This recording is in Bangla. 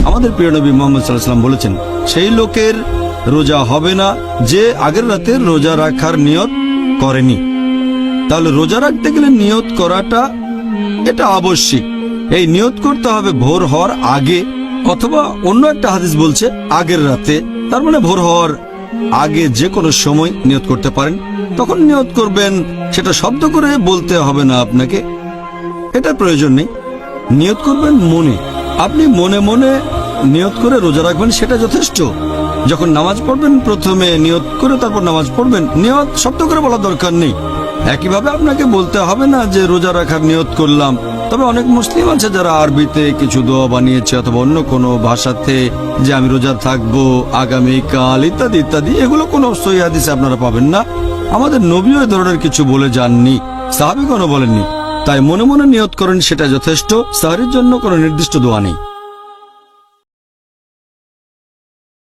আমাদের প্রিয় নবী মুহাম্মদ সাল্লাল্লাহু আলাইহি ওয়াসাল্লাম বলেছেন, সেই লোকের রোজা হবে না যে আগের রাতে রোজা রাখার নিয়ত করেনি। তাহলে রোজা রাখতে গেলে নিয়ত করাটা এটা আবশ্যিক। এই নিয়ত করতে হবে ভোর হওয়ার আগে, অথবা অন্য একটা হাদিস বলছে আগের রাতে। তার মানে ভোর হওয়ার আগে যে কোনো সময় নিয়ত করতে পারেন। তখন নিয়ত করবেন, সেটা শব্দ করে বলতে হবে না আপনাকে, এটার প্রয়োজন নেই। নিয়ত করবেন মনে, আপনি মনে মনে নিয়ত করে রোজা রাখবেন, সেটা যথেষ্ট। যখন নামাজ পড়বেন প্রথমে নিয়ত করে তারপর নামাজ পড়বেন, নিয়ত শব্দ করে বলার দরকার নেই। একইভাবে আপনাকে বলতে হবে না যে রোজা রাখার নিয়ত করলাম। তবে অনেক মুসলিম আছে যারা আরবিতে কিছু দোয়া বানিয়েছে অথবা অন্য কোনো ভাষাতে, যে আমি রোজা থাকবো আগামীকাল ইত্যাদি ইত্যাদি। এগুলো কোনো সহিহ হাদিসে আপনারা পাবেন না। আমাদের নবীও এ ধরনের কিছু বলে যাননি, সাহাবীগণও বলেননি। তাই মনে মনে নিয়ত করেন, সেটা যথেষ্ট। সাহরির জন্য কোনো নির্দিষ্ট দোয়া নেই।